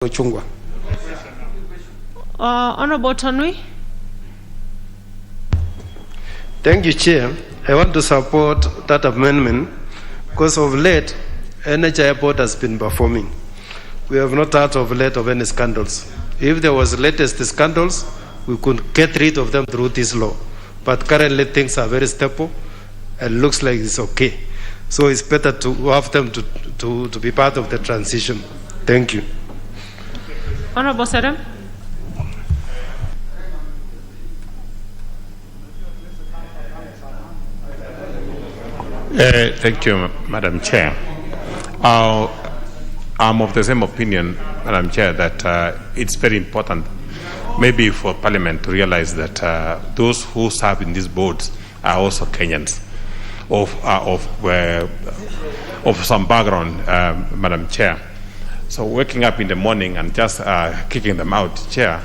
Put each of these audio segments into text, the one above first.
Chungwa. Honorable Tanui. Thank you, Chair. I want to support that amendment because of late, NH Airport has been performing. We have not heard of late of any scandals. If there was latest scandals, we could get rid of them through this law. But currently things are very stable and looks like it's okay. So it's better to have them to be part of the transition. Thank you. Honorable Sadam. Thank you, Madam Chair. I'm of the same opinion, Madam Chair, that it's very important maybe for Parliament to realize that those who serve in these boards are also Kenyans of some background, Madam Chair. So waking up in the morning and just kicking them out, Chair,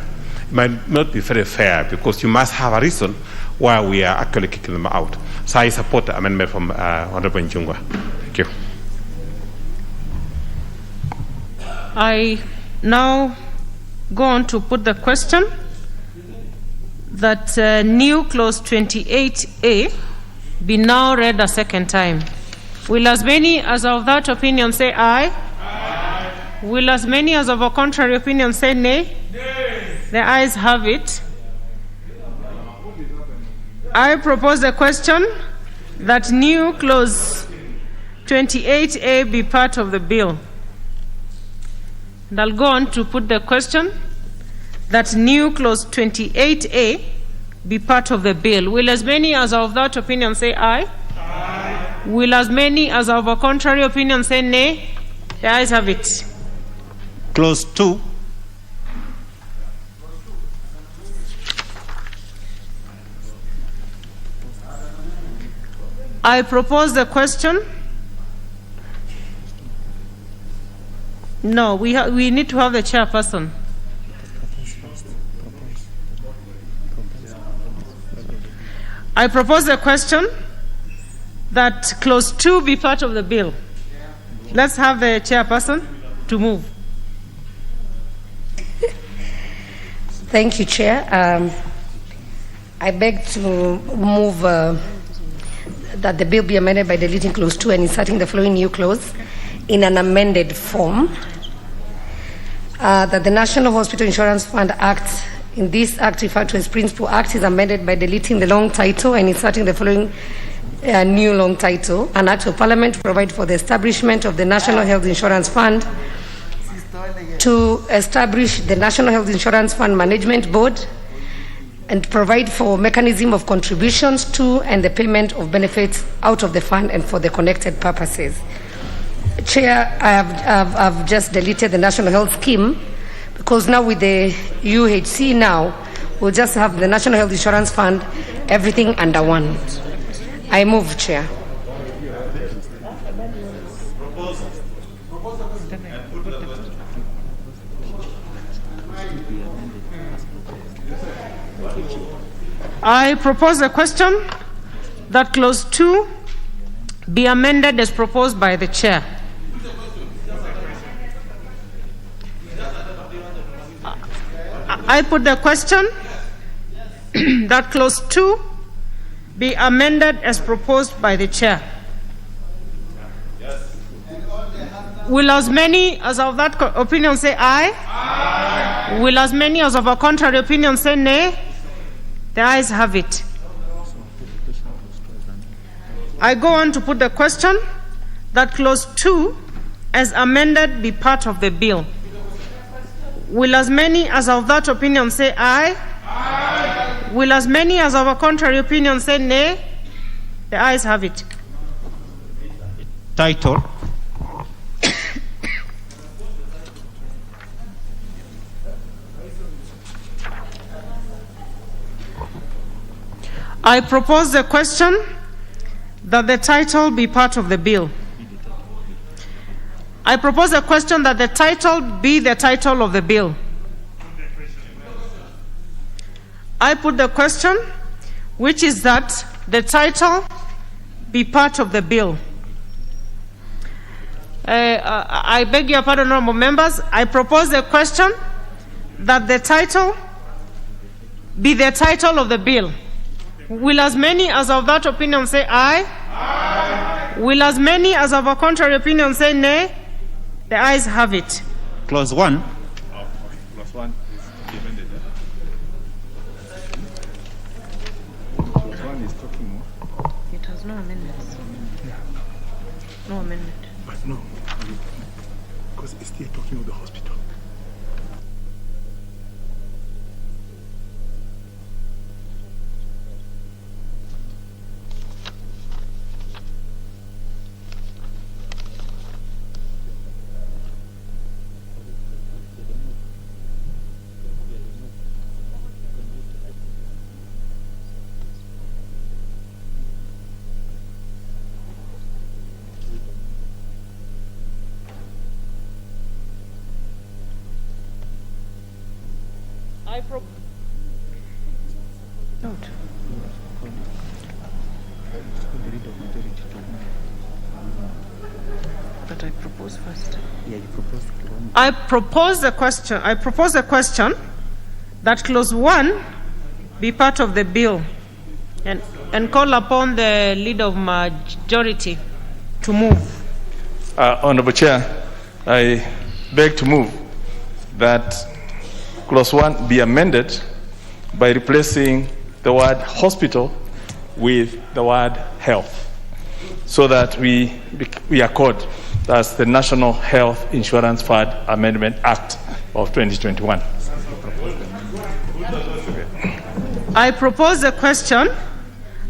might not be very fair because you must have a reason why we are actually kicking them out. So I support the amendment from Honorable Njungwa. Thank you. I now go on to put the question that new clause 28A be now read a second time. Will as many as of that opinion say aye? Aye. Will as many as of a contrary opinion say nay? Nay. The ayes have it. I propose the question that new clause 28A be part of the bill. And I'll go on to put the question that new clause 28A be part of the bill. Will as many as of that opinion say aye? Aye. Will as many as of a contrary opinion say nay? The ayes have it. Clause 2. I propose the question. No, we need to have the chairperson. I propose the question that clause 2 be part of the bill. Let's have the chairperson to move. Thank you, Chair. I beg to move that the bill be amended by deleting clause 2 and inserting the following new clause in an amended form. That the National Hospital Insurance Fund Act, in this act referred to as Principal Act, is amended by deleting the long title and inserting the following new long title. An Act of Parliament to provide for the establishment of the National Health Insurance Fund, to establish the National Health Insurance Fund Management Board, and provide for mechanism of contributions to and the payment of benefits out of the fund and for the connected purposes. Chair, I've just deleted the National Health Scheme because now with the UHC now, we'll just have the National Health Insurance Fund, everything under one. I move, Chair. I propose a question that clause 2 be amended as proposed by the chair. I put the question that clause 2 be amended as proposed by the chair. Will as many as of that opinion say aye? Aye. Will as many as of a contrary opinion say nay? The ayes have it. I go on to put the question that clause 2 as amended be part of the bill. Will as many as of that opinion say aye? Aye. Will as many as of a contrary opinion say nay? The ayes have it. Title. I propose the question that the title be part of the bill. I propose a question that the title be the title of the bill. I put the question, which is that the title be part of the bill. I beg your pardon, honorable members. I propose a question that the title be the title of the bill. Will as many as of that opinion say aye? Aye. Will as many as of a contrary opinion say nay? The ayes have it. Clause 1. Clause 1 is amended. Clause 1 is talking more. It has no amendments. No amendment. But no, because it's still talking of the hospital. Note. But I propose first. Yeah, you proposed one. I propose a question that clause 1 be part of the bill and call upon the leader of majority to move. Honorable Chair, I beg to move that clause 1 be amended by replacing the word hospital with the word health, so that we accord that's the National Health Insurance Fund Amendment Act of 2021. I propose a question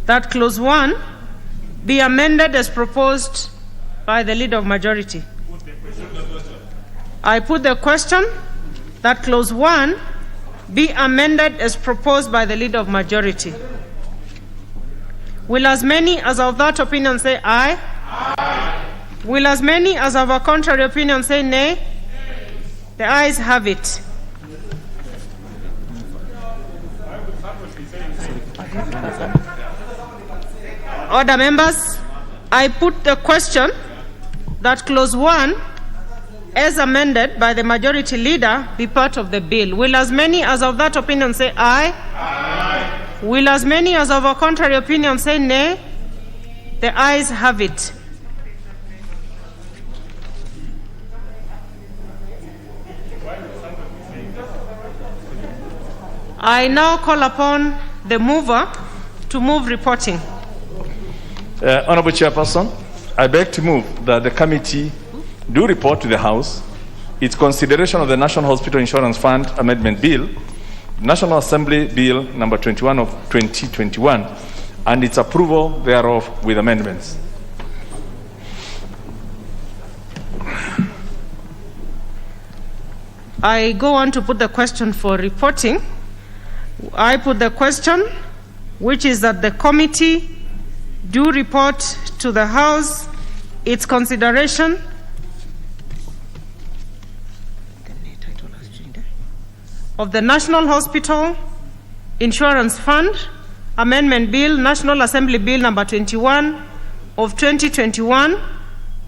that clause 1 be amended as proposed by the leader of majority. I put the question that clause 1 be amended as proposed by the leader of majority. Will as many as of that opinion say aye? Aye. Will as many as of a contrary opinion say nay? The ayes have it. Order, members. I put the question that clause 1 as amended by the majority leader be part of the bill. Will as many as of that opinion say aye? Aye. Will as many as of a contrary opinion say nay? The ayes have it. I now call upon the mover to move reporting. Honorable Chairperson, I beg to move that the committee do report to the House its consideration of the National Hospital Insurance Fund Amendment Bill, National Assembly Bill number 21 of 2021, and its approval thereof with amendments. I go on to put the question for reporting. I put the question, which is that the committee do report to the House its consideration of the National Hospital Insurance Fund Amendment Bill, National Assembly Bill number 21 of 2021,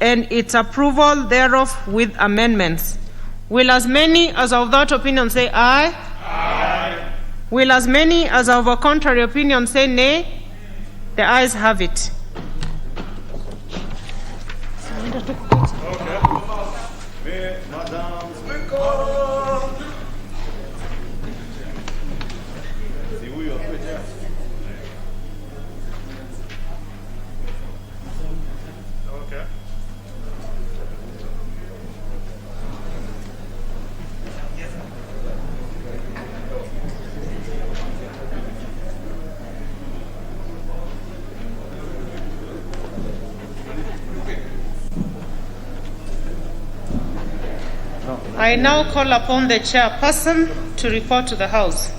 and its approval thereof with amendments. Will as many as of that opinion say aye? Aye. Will as many as of a contrary opinion say nay? The ayes have it. I now call upon the chairperson to report to the House.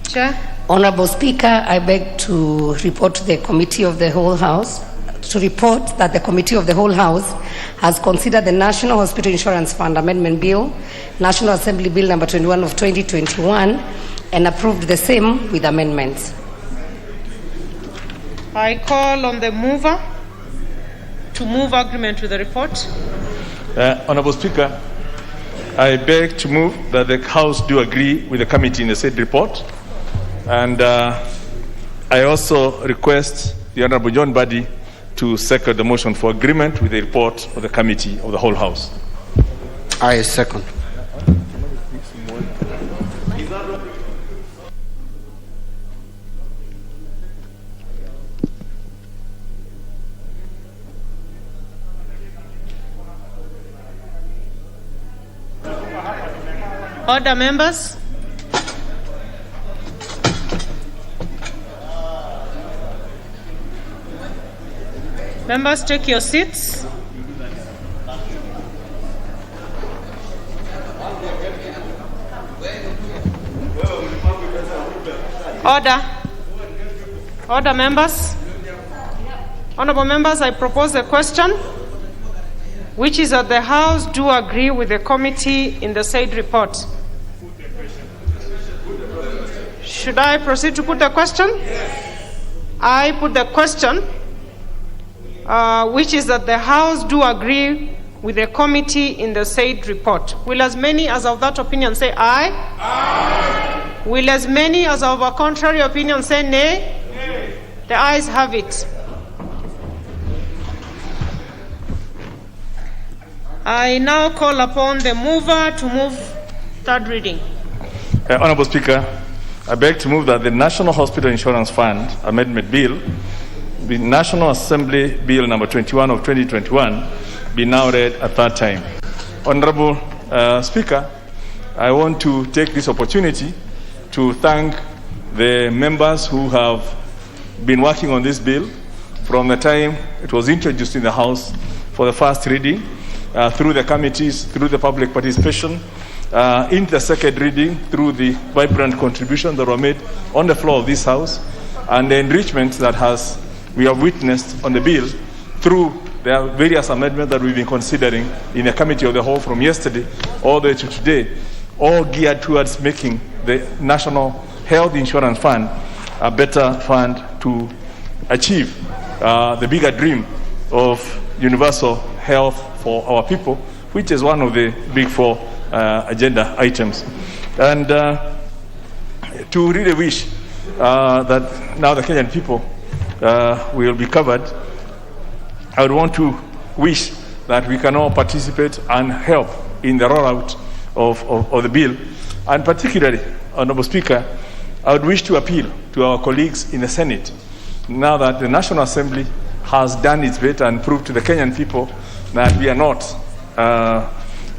Chair. Honorable Speaker, I beg to report to the Committee of the Whole House, to report that the Committee of the Whole House has considered the National Hospital Insurance Fund Amendment Bill, National Assembly Bill number 21 of 2021, and approved the same with amendments. I call on the mover to move agreement with the report. Honorable Speaker, I beg to move that the House do agree with the committee in the said report. And I also request the Honorable John Badi to second the motion for agreement with the report of the committee of the whole House. I second. Order, members. Members, take your seats. Order. Order, members. Honorable members, I propose a question, which is that the House do agree with the committee in the said report. Should I proceed to put the question? I put the question, which is that the House do agree with the committee in the said report. Will as many as of that opinion say aye? Aye. Will as many as of a contrary opinion say nay? Nay. The ayes have it. I now call upon the mover to move third reading. Honorable Speaker, I beg to move that the National Hospital Insurance Fund Amendment Bill, the National Assembly Bill number 21 of 2021, be now read a third time. Honorable Speaker, I want to take this opportunity to thank the members who have been working on this bill from the time it was introduced in the House for the first reading, through the committees, through the public participation, in the second reading, through the vibrant contributions that were made on the floor of this House, and the enrichment that we have witnessed on the bill through the various amendments that we've been considering in the Committee of the Whole from yesterday all the way to today, all geared towards making the National Health Insurance Fund a better fund to achieve the bigger dream of universal health for our people, which is one of the big four agenda items. And to really wish that now the Kenyan people will be covered, I would want to wish that we can all participate and help in the rollout of the bill. And particularly, Honorable Speaker, I would wish to appeal to our colleagues in the Senate, now that the National Assembly has done its bit and proved to the Kenyan people that we are not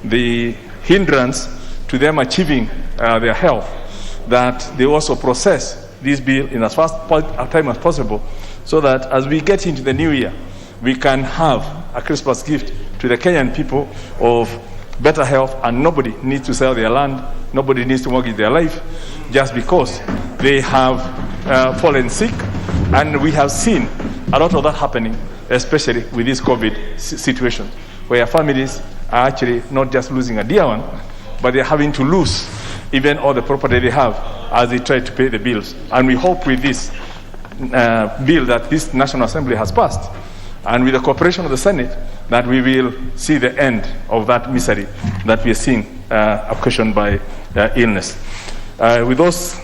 the hindrance to them achieving their health, that they also process this bill in as fast a time as possible, so that as we get into the new year, we can have a Christmas gift to the Kenyan people of better health, and nobody needs to sell their land, nobody needs to mortgage their life just because they have fallen sick. And we have seen a lot of that happening, especially with this COVID situation, where families are actually not just losing a dear one, but they're having to lose even all the property they have as they try to pay the bills. And we hope with this bill that this National Assembly has passed, and with the cooperation of the Senate, that we will see the end of that misery that we are seeing occasioned by illness. With those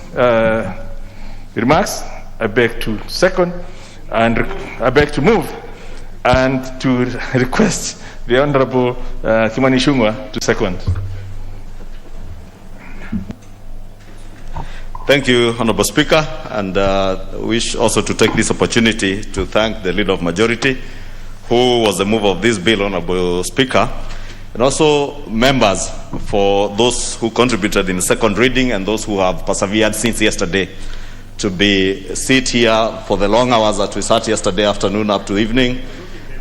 remarks, I beg to second, and I beg to move, and to request the Honorable Kimani Ichung'wah to second. Thank you, Honorable Speaker, and wish also to take this opportunity to thank the Leader of Majority, who was the mover of this bill, Honorable Speaker, and also members for those who contributed in the second reading and those who have persevered since yesterday to sit here for the long hours that we sat yesterday afternoon up to evening,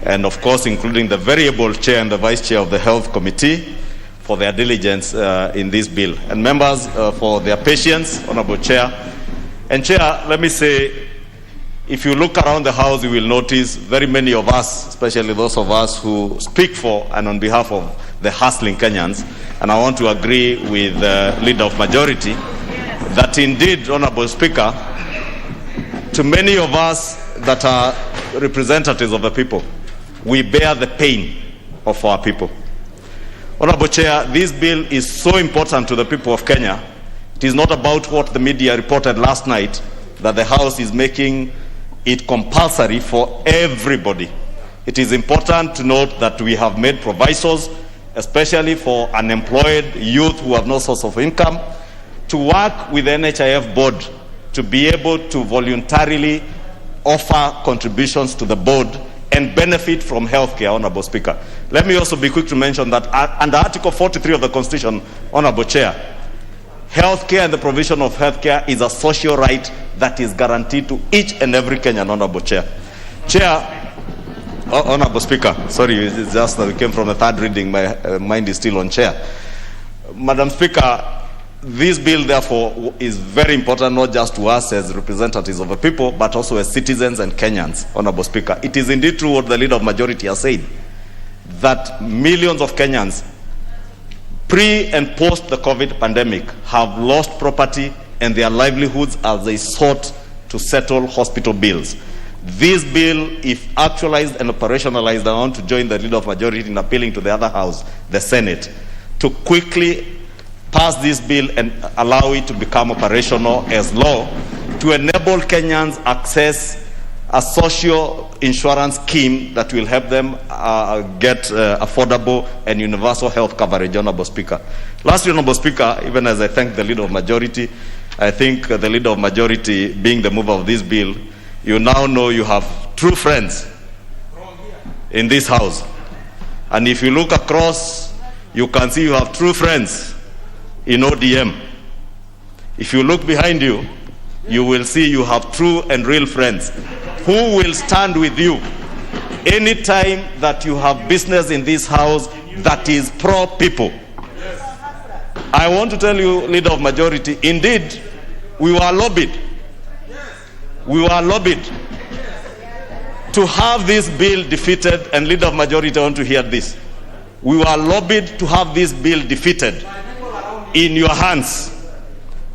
and of course including the very able chair and the vice chair of the Health Committee for their diligence in this bill, and members for their patience, Honorable Chair. And Chair, let me say, if you look around the House, you will notice very many of us, especially those of us who speak for and on behalf of the hustling Kenyans, and I want to agree with the Leader of Majority, that indeed, Honorable Speaker, to many of us that are representatives of the people, we bear the pain of our people. Honorable Chair, this bill is so important to the people of Kenya. It is not about what the media reported last night, that the House is making it compulsory for everybody. It is important to note that we have made provisos, especially for unemployed youth who have no source of income, to work with the NHIF board to be able to voluntarily offer contributions to the board and benefit from healthcare, Honorable Speaker. Let me also be quick to mention that under Article 43 of the Constitution, Honorable Chair, healthcare and the provision of healthcare is a social right that is guaranteed to each and every Kenyan, Honorable Chair. Honorable Speaker, sorry, it's just that we came from the third reading, my mind is still on Chair. Madam Speaker, this bill, therefore, is very important, not just to us as representatives of the people, but also as citizens and Kenyans, Honorable Speaker. It is indeed true what the Leader of Majority has said, that millions of Kenyans, pre and post the COVID pandemic, have lost property and their livelihoods as they sought to settle hospital bills. This bill, if actualized and operationalized, I want to join the Leader of Majority in appealing to the other House, the Senate, to quickly pass this bill and allow it to become operational as law to enable Kenyans access a social insurance scheme that will help them get affordable and universal health coverage, Honorable Speaker. Lastly, Honorable Speaker, even as I thank the Leader of Majority, I think the Leader of Majority, being the mover of this bill, you now know you have true friends in this House. And if you look across, you can see you have true friends in ODM. If you look behind you, you will see you have true and real friends who will stand with you anytime that you have business in this House that is pro-people. I want to tell you, Leader of Majority, indeed, we were lobbied. We were lobbied to have this bill defeated, and Leader of Majority, I want to hear this. We were lobbied to have this bill defeated in your hands.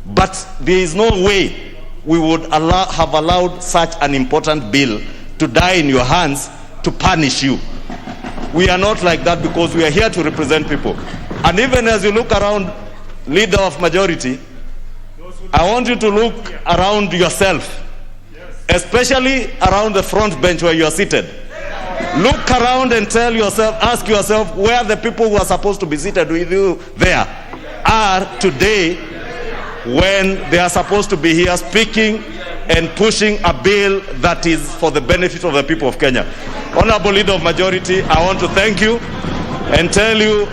But there is no way we would have allowed such an important bill to die in your hands to punish you. We are not like that, because we are here to represent people. And even as you look around, Leader of Majority, I want you to look around yourself, especially around the front bench where you are seated. Look around and tell yourself, ask yourself, where the people who are supposed to be seated with you there are today, when they are supposed to be here speaking and pushing a bill that is for the benefit of the people of Kenya. Honorable Leader of Majority, I want to thank you and tell you,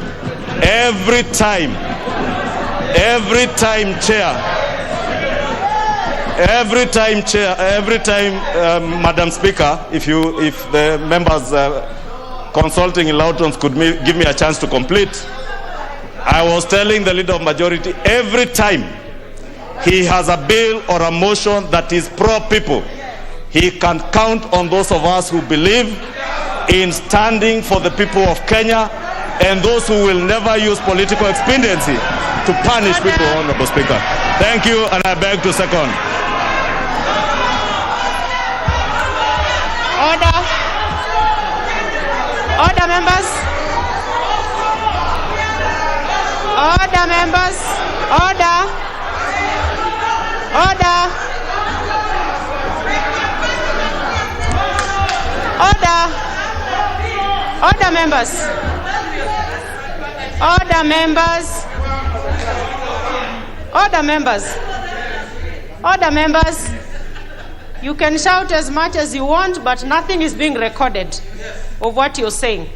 every time, Madam Speaker, if the members consulting in loud tones could give me a chance to complete. I was telling the Leader of Majority, every time he has a bill or a motion that is pro-people, he can count on those of us who believe in standing for the people of Kenya, and those who will never use political expediency to punish people, Honorable Speaker. Thank you, and I beg to second. Order. Order, members. Order, members. Order. Order. Order. Order, members. Order, members. Order, members. Order, members. You can shout as much as you want, but nothing is being recorded of what you're saying.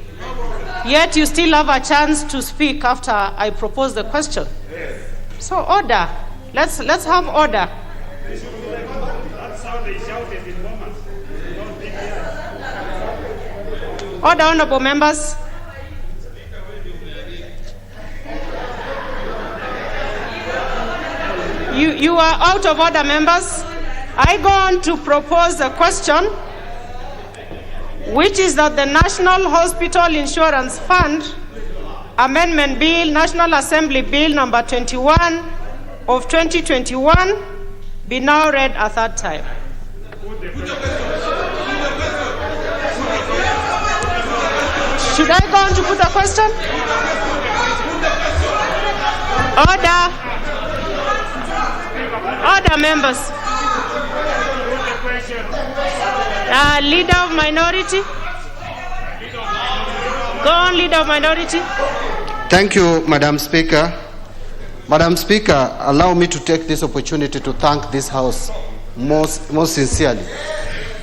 Yet you still have a chance to speak after I propose the question. So order. Let's have order. Order, honorable members. You are out of order, members. I go on to propose a question, which is that the National Hospital Insurance Fund Amendment Bill, National Assembly Bill number 21 of 2021, be now read a third time. Should I go on to put a question? Order. Order, members. Leader of minority. Go on, Leader of minority. Thank you, Madam Speaker. Madam Speaker, allow me to take this opportunity to thank this House most sincerely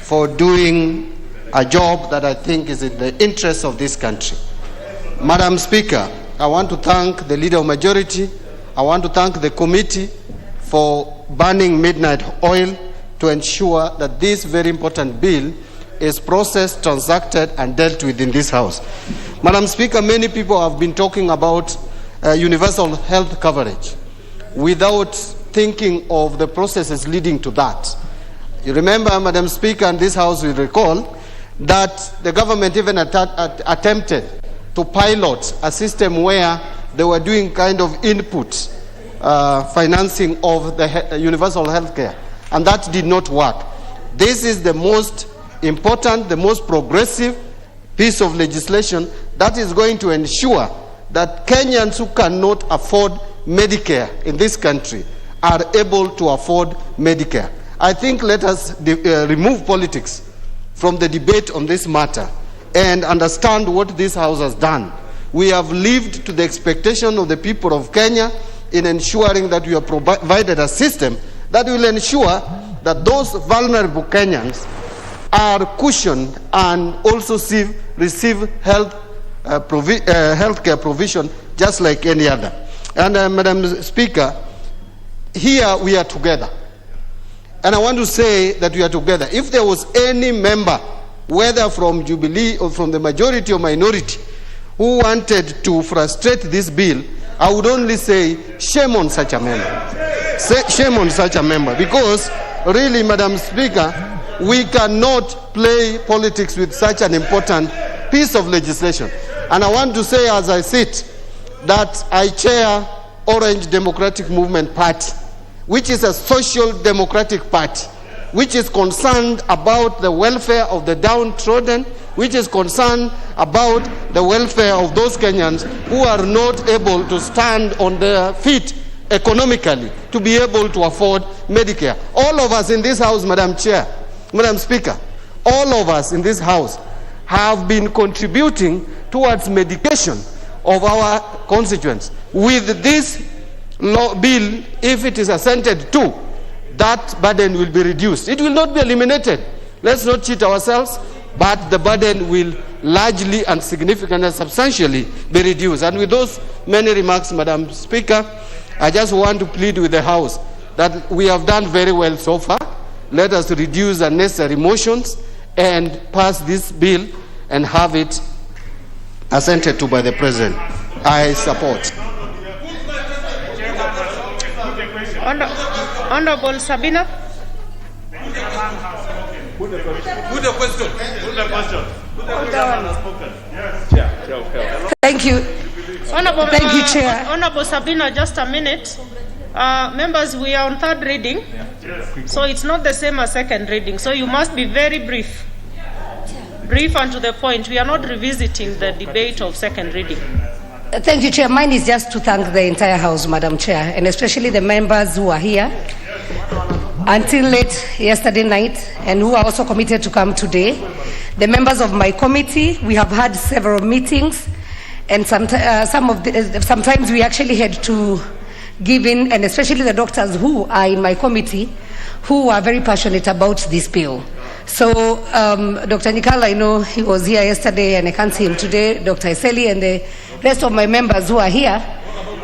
for doing a job that I think is in the interest of this country. Madam Speaker, I want to thank the Leader of Majority. I want to thank the committee for burning midnight oil to ensure that this very important bill is processed, transacted, and dealt with in this House. Madam Speaker, many people have been talking about universal health coverage without thinking of the processes leading to that. You remember, Madam Speaker, and this House will recall that the government even attempted to pilot a system where they were doing kind of input financing of the universal health care, and that did not work. This is the most important, the most progressive piece of legislation that is going to ensure that Kenyans who cannot afford Medicare in this country are able to afford Medicare. I think let us remove politics from the debate on this matter and understand what this House has done. We have lived to the expectation of the people of Kenya in ensuring that we have provided a system that will ensure that those vulnerable Kenyans are cushioned and also receive health care provision just like any other. And Madam Speaker, here we are together. And I want to say that we are together. If there was any member, whether from Jubilee or from the majority or minority, who wanted to frustrate this bill, I would only say shame on such a member. Shame on such a member. Because really, Madam Speaker, we cannot play politics with such an important piece of legislation. And I want to say as I sit that I chair Orange Democratic Movement Party, which is a social democratic party, which is concerned about the welfare of the downtrodden, which is concerned about the welfare of those Kenyans who are not able to stand on their feet economically to be able to afford Medicare. All of us in this House, Madam Speaker, all of us in this House have been contributing towards medication of our constituents. With this bill, if it is assented to, that burden will be reduced. It will not be eliminated. Let's not cheat ourselves, but the burden will largely and significantly and substantially be reduced. And with those many remarks, Madam Speaker, I just want to plead with the House that we have done very well so far. Let us reduce unnecessary motions and pass this bill and have it assented to by the President. I support. Honorable Sabina. Put the question. Thank you. Thank you, Chair. Honorable Sabina, just a minute. Members, we are on third reading, so it's not the same as second reading. So you must be very brief. Brief and to the point. We are not revisiting the debate of second reading. Thank you, Chair. Mine is just to thank the entire House, Madam Chair, and especially the members who are here until late yesterday night and who are also committed to come today. The members of my committee, we have had several meetings, and sometimes we actually had to give in, and especially the doctors who are in my committee, who are very passionate about this bill. So Dr. Nikala, I know he was here yesterday and I can't see him today, Dr. Eseli and the rest of my members who are here,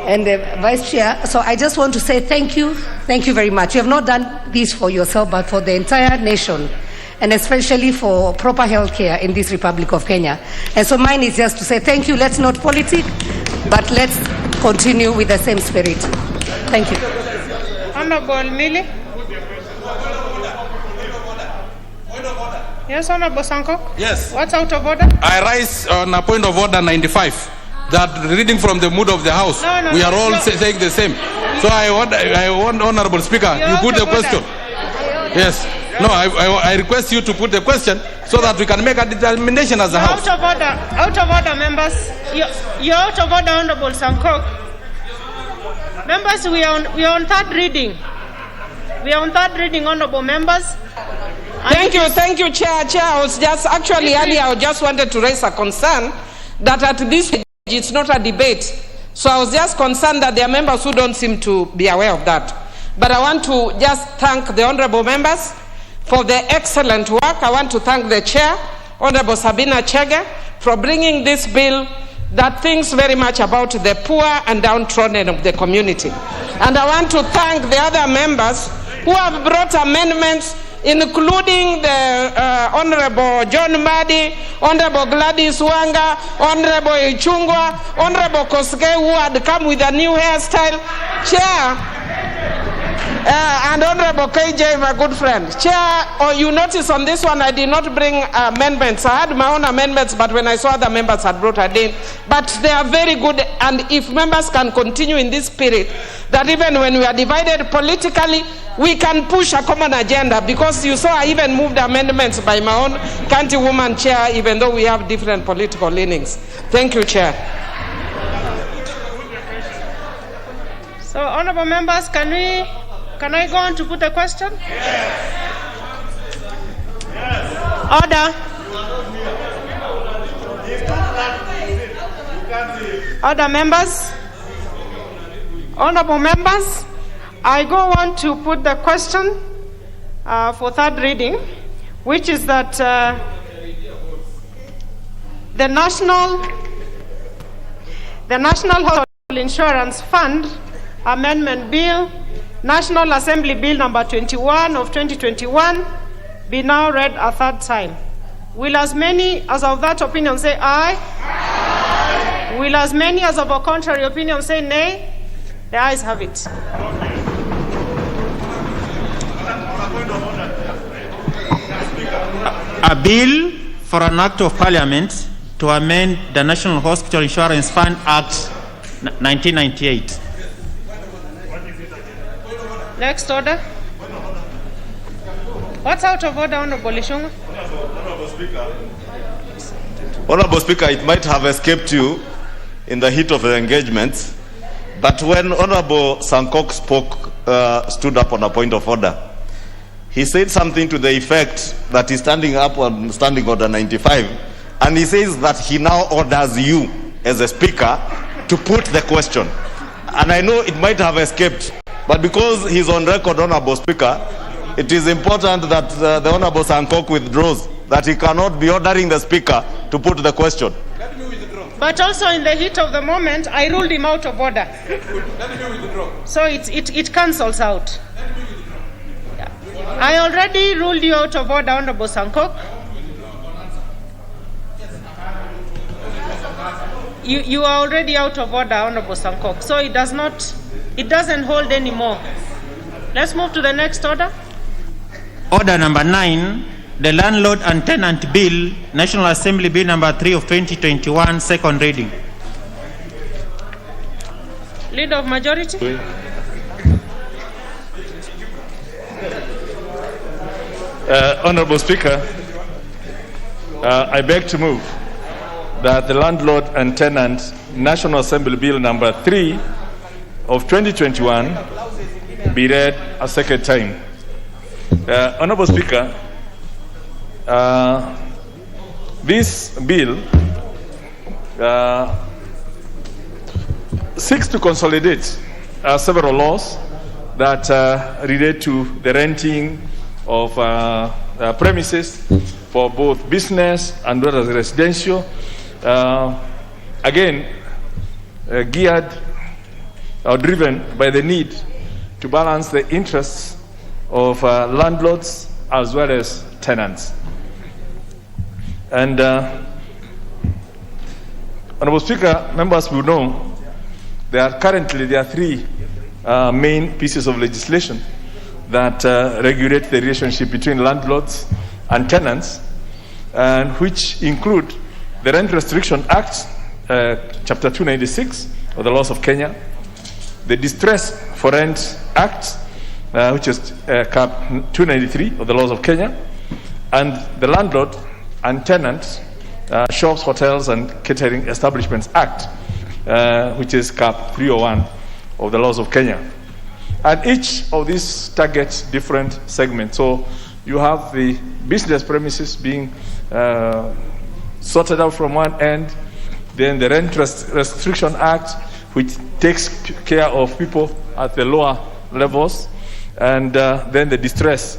and the Vice Chair. So I just want to say thank you very much. You have not done this for yourself, but for the entire nation, and especially for proper health care in this Republic of Kenya. And so mine is just to say thank you. Let's not politic, but let's continue with the same spirit. Thank you. Honorable Mili. Yes, Honorable Sanko. Yes. What's out of order? I rise on a point of order 95. That reading from the mood of the House, No, we are all saying the same. So I want Honorable Speaker, you put the question. Yes. No, I request you to put the question so that we can make a determination as a House. Out of order. Out of order, members. You're out of order, Honorable Sanko. Members, we are on third reading. We are on third reading, honorable members. Thank you, Chair. I was just actually earlier, I just wanted to raise a concern that at this stage it's not a debate. So I was just concerned that there are members who don't seem to be aware of that. But I want to just thank the honorable members for the excellent work. I want to thank the Chair, Honorable Sabina Chege, for bringing this bill that thinks very much about the poor and downtrodden of the community. And I want to thank the other members who have brought amendments, including the Honorable John Madi, Honorable Gladys Wanga, Honorable Ichungwa, Honorable Koske, who had come with a new hairstyle. Chair, and Honorable KJ, my good friend. Chair, you notice on this one I did not bring amendments. I had my own amendments, but when I saw the members had brought it in. But they are very good, and if members can continue in this spirit, that even when we are divided politically, we can push a common agenda, because you saw I even moved amendments by my own county woman chair, even though we have different political leanings. Thank you, Chair. So, honorable members, can I go on to put a question? Order. Order, members. Honorable members, I go on to put the question for third reading, which is that the National Health Insurance Fund Amendment Bill, National Assembly Bill number 21 of 2021, be now read a third time. Will as many as of that opinion say aye? Aye. Will as many as of a contrary opinion say nay? The ayes have it. A bill for an act of parliament to amend the National Hospital Insurance Fund Act 1998. Next order. What's out of order, Honorable Ishunga? Honorable Speaker, it might have escaped you in the heat of the engagement, but when Honorable Sankok stood up on a point of order, he said something to the effect that he's standing up on Standing Order 95, and he says that he now orders you, as a speaker, to put the question. And I know it might have escaped, but because he's on record, Honorable Speaker, it is important that the Honorable Sankok withdraws, that he cannot be ordering the speaker to put the question. But also in the heat of the moment, I ruled him out of order. So it cancels out. I already ruled you out of order, Honorable Sankok. You are already out of order, Honorable Sankok. So it doesn't hold anymore. Let's move to the next order. Order number 9, the Landlord and Tenant Bill, National Assembly Bill number 3 of 2021, second reading. Leader of Majority. Honorable Speaker, I beg to move that the Landlord and Tenant National Assembly Bill number 3 of 2021 be read a second time. Honorable Speaker, this bill seeks to consolidate several laws that relate to the renting of premises for both business and well as residential, again geared or driven by the need to balance the interests of landlords as well as tenants. And Honorable Speaker, members will know there are three main pieces of legislation that regulate the relationship between landlords and tenants, and which include the Rent Restriction Act, Chapter 296 of the laws of Kenya, the Distress for Rent Act, which is Cap 293 of the laws of Kenya, and the Landlord and Tenant Shops, Hotels and Catering Establishments Act, which is Cap 301 of the laws of Kenya. And each of these targets different segments. So you have the business premises being sorted out from one end, then the Rent Restriction Act, which takes care of people at the lower levels, and then the distress